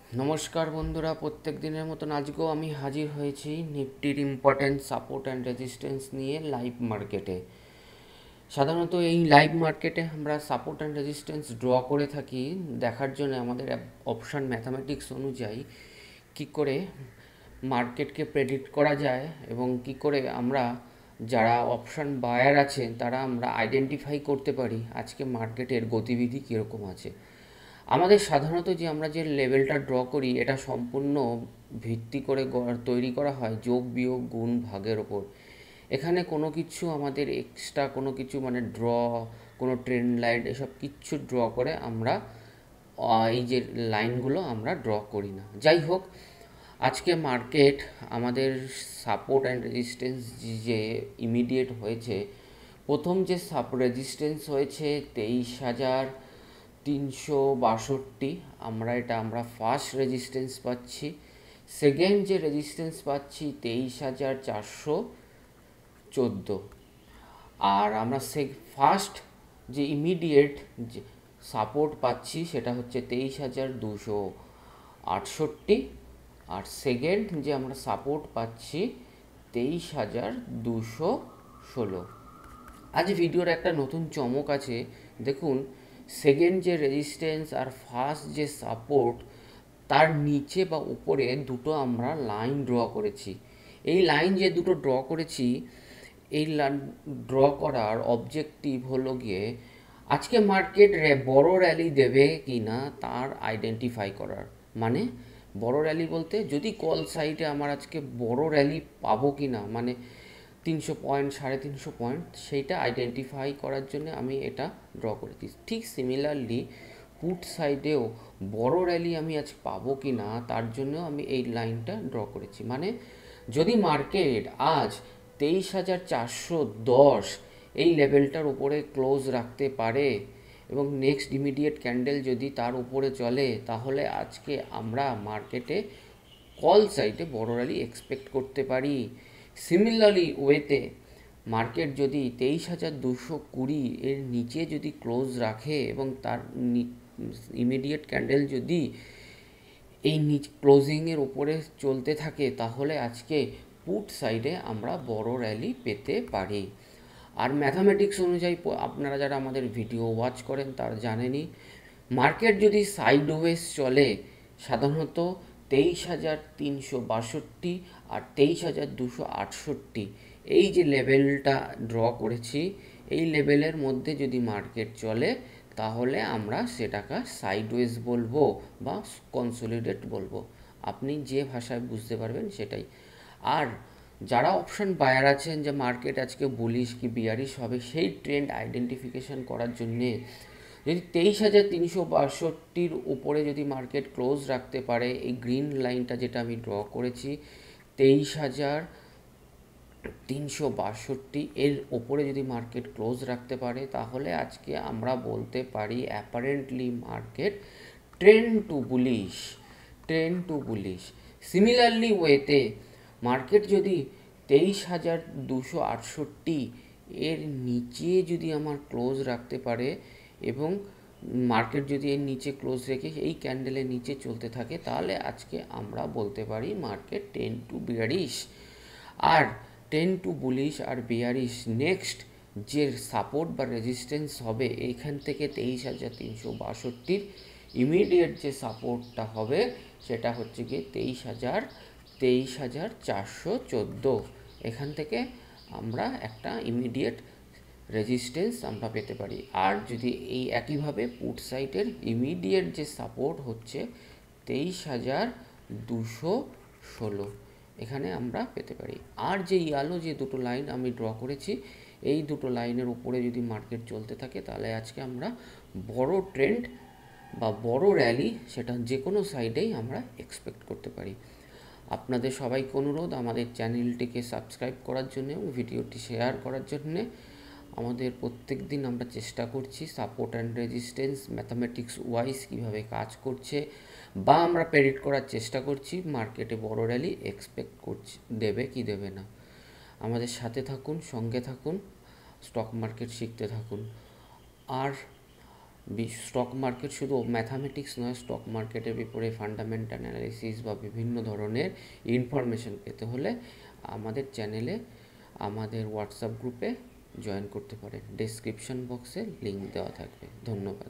নমস্কার বন্ধুরা, প্রত্যেক দিনের মতন আজকেও আমি হাজির হয়েছি নিফটির ইম্পর্ট্যান্ট সাপোর্ট অ্যান্ড রেজিস্ট্যান্স নিয়ে লাইভ মার্কেটে। সাধারণত এই লাইভ মার্কেটে আমরা সাপোর্ট অ্যান্ড রেজিস্ট্যান্স ড্র করে থাকি দেখার জন্য আমাদের অপশান ম্যাথামেটিক্স অনুযায়ী কি করে মার্কেটকে প্রেডিক্ট করা যায় এবং কি করে আমরা যারা অপশান বায়ার আছেন তারা আমরা আইডেন্টিফাই করতে পারি আজকে মার্কেটের গতিবিধি কীরকম আছে। আমাদের সাধারণত আমরা যে লেভেলটা ড্র করি এটা সম্পূর্ণ ভিত্তি করে তৈরি করা হয় যোগ বিয়োগ গুণ ভাগের ওপর। এখানে কোনো কিছু আমাদের এক্সট্রা কোনো কিছু মানে কোনো ট্রেন্ড লাইন এসব কিচ্ছু ড্র করে আমরা এই যে লাইনগুলো আমরা ড্র করি না। যাই হোক, আজকে মার্কেট আমাদের সাপোর্ট অ্যান্ড রেজিস্ট্যান্স যে ইমিডিয়েট হয়েছে, প্রথম যে রেজিস্ট্যান্স হয়েছে 23,362, আমরা ফার্স্ট রেজিস্ট্যান্স পাচ্ছি। সেকেন্ড যে রেজিস্ট্যান্স পাচ্ছি 23,414। আর আমরা ফার্স্ট যে ইমিডিয়েট যে সাপোর্ট পাচ্ছি সেটা হচ্ছে 23,268। আর সেকেন্ড যে আমরা সাপোর্ট পাচ্ছি 23,216। আজ ভিডিওর একটা নতুন চমক আছে। দেখুন, সেকেন্ড যে রেজিস্ট্যান্স আর ফার্স্ট যে সাপোর্ট, তার নিচে বা উপরে দুটো আমরা লাইন ড্র করেছি। এই লাইন যে দুটো ড্র করেছি, এই ড্র করার অবজেক্টিভ হলো গিয়ে আজকে মার্কেট বড় র্যালি দেবে কি না তার আইডেন্টিফাই করার। মানে বড় র্যালি বলতে যদি কল সাইডে আমার আজকে বড় র্যালি পাবো কি না, মানে 300 পয়েন্ট 350 পয়েন্ট, সেইটা আইডেন্টিফাই করার জন্য আমি এটা ড্র করেছি। ঠিক সিমিলারলি পুট সাইডেও বড় র্যালি আমি আজ পাবো কি না তার জন্য আমি এই লাইনটা ড্র করেছি। মানে যদি মার্কেট আজ 23,410 এই লেভেলটার উপরে ক্লোজ রাখতে পারে এবং নেক্সট ইমিডিয়েট ক্যান্ডেল যদি তার উপরে চলে, তাহলে আজকে আমরা মার্কেটে কল সাইডে বড় র্যালি এক্সপেক্ট করতে পারি। সিমিলারলি ওয়েতে মার্কেট যদি 23,220 এর নিচে যদি ক্লোজ রাখে এবং তার ইমিডিয়েট ক্যান্ডেল যদি এই ক্লোজিংয়ের উপরে চলতে থাকে, তাহলে আজকে পুট সাইডে আমরা বড় র্যালি পেতে পারি। আর ম্যাথামেটিক্স অনুযায়ী আপনারা যারা আমাদের ভিডিও ওয়াচ করেন তারা জানেনই, মার্কেট যদি সাইডওয়েজ চলে সাধারণত 23,362 আর 23,268 এই যে লেভেলটা ড্র করেছি, এই লেভেলের মধ্যে যদি মার্কেট চলে তাহলে আমরা সেটাকে সাইডওয়েজ বলবো বা কনসোলিডেট বলবো। আপনি যে ভাষায় বুঝতে পারবেন সেটাই। আর যারা অপশন বায়ার আছেন যে মার্কেট আজকে বুলিশ কি বিয়ারিশ হবে, সেই ট্রেন্ড আইডেন্টিফিকেশন করার জন্যে যদি 23,362 উপরে যদি মার্কেট ক্লোজ রাখতে পারে, এই গ্রিন লাইনটা যেটা আমি ড্র করেছি 23,362 এর ওপরে যদি মার্কেট ক্লোজ রাখতে পারে, তাহলে আজকে আমরা বলতে পারি apparently market trend to bullish. Similarly ওয়েতে মার্কেট যদি 23,268 এর নিচে যদি আমার ক্লোজ রাখতে পারে এবং মার্কেট যদি এর নিচে ক্লোজ রেখে এই ক্যান্ডেলের নিচে চলতে থাকে, তাহলে আজকে আমরা বলতে পারি মার্কেট বিয়ারিশ। আর বুলিশ আর বিয়ারিশ নেক্সট যে সাপোর্ট বা রেজিস্ট্যান্স হবে এইখান থেকে 23,362 ইমিডিয়েট যে সাপোর্টটা হবে সেটা হচ্ছে গিয়ে 23,414। এখান থেকে আমরা একটা ইমিডিয়েট রেজিস্ট্যান্স আমরা পেতে পারি। আর যদি এই একইভাবে পুট সাইডের ইমিডিয়েট যে সাপোর্ট হচ্ছে 23,216, এখানে আমরা পেতে পারি। আর যে ইয়ালো যে দুটো লাইন আমি ড্র করেছি, এই দুটো লাইনের উপরে যদি মার্কেট চলতে থাকে, তাহলে আজকে আমরা বড় ট্রেন্ড বা বড় র্যালি সেটা যে কোনো সাইডেই আমরা এক্সপেক্ট করতে পারি। আপনাদের সবাইকে অনুরোধ আমাদের চ্যানেলটিকে সাবস্ক্রাইব করার জন্য এবং ভিডিওটি শেয়ার করার জন্যে। আমাদের প্রত্যেক দিন আমরা চেষ্টা করছি support and resistance mathematics wise কীভাবে কাজ করছে, বা আমরা প্রেডিক্ট করার চেষ্টা করছি মার্কেটে বড় র্যালি এক্সপেক্ট করছি দেবে কি দেবে না। আমাদের সাথে থাকুন, সঙ্গে থাকুন, স্টক মার্কেট শিখতে থাকুন। আর স্টক মার্কেট শুধু ম্যাথামেটিক্স নয়, স্টক মার্কেটের ব্যাপারে ফান্ডামেন্টাল অ্যানালিসিস বা বিভিন্ন ধরনের ইনফরমেশন পেতে হলে আমাদের চ্যানেলে, আমাদের হোয়াটসঅ্যাপ গ্রুপে জয়েন করতে পারেন। ডেসক্রিপশন বক্সে লিঙ্ক দেওয়া থাকবে। ধন্যবাদ।